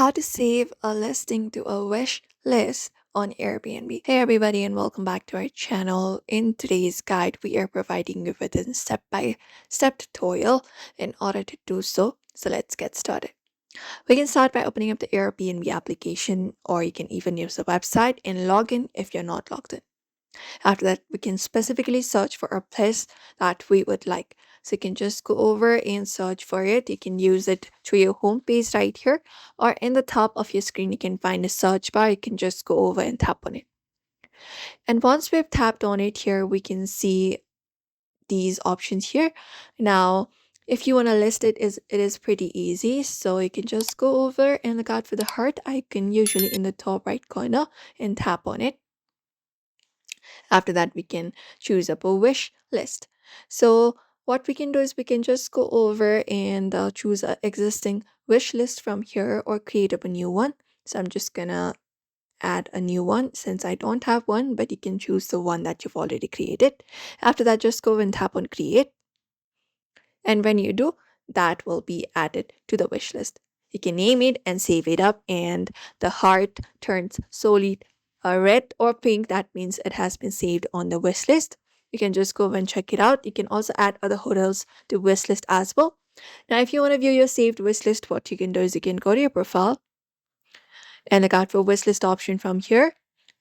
How to save a listing to a wish list on Airbnb. Hey everybody, and welcome back to our channel. In today's guide, we are providing you with a step-by-step tutorial in order to do so. So let's get started. We can start by opening up the Airbnb application, or you can even use the website and log in if you're not logged in. After that, we can specifically search for a place that we would like. So you can just go over and search for it. You can use it through your home page right here, or in the top of your screen, you can find a search bar. You can just go over and tap on it. And once we've tapped on it here, we can see these options here. Now, if you want to list it is pretty easy. So you can just go over and look out for the heart icon, usually in the top right corner, and tap on it. After that, we can choose up a wish list. So what we can do is we can just go over and choose an existing wish list from here or create up a new one. So I'm just gonna add a new one since I don't have one, but you can choose the one that you've already created. After that, just go and tap on create. And when you do, that will be added to the wish list. You can name it and save it up, and the heart turns solely red or pink. That means it has been saved on the wish list. You can just go and check it out. You can also add other hotels to wish list as well. Now, if you want to view your saved wish list, what you can do is you can go to your profile and look out for wish list option from here.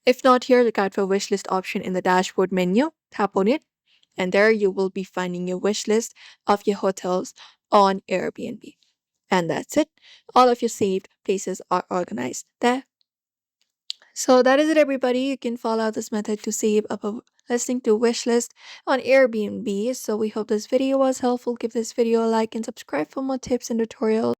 If not here, look out for wish list option in the dashboard menu. Tap on it, and there you will be finding your wish list of your hotels on Airbnb. And that's it. All of your saved places are organized there. So that is it, everybody. You can follow this method to save up a listing to wish list on Airbnb. So we hope this video was helpful. Give this video a like and subscribe for more tips and tutorials.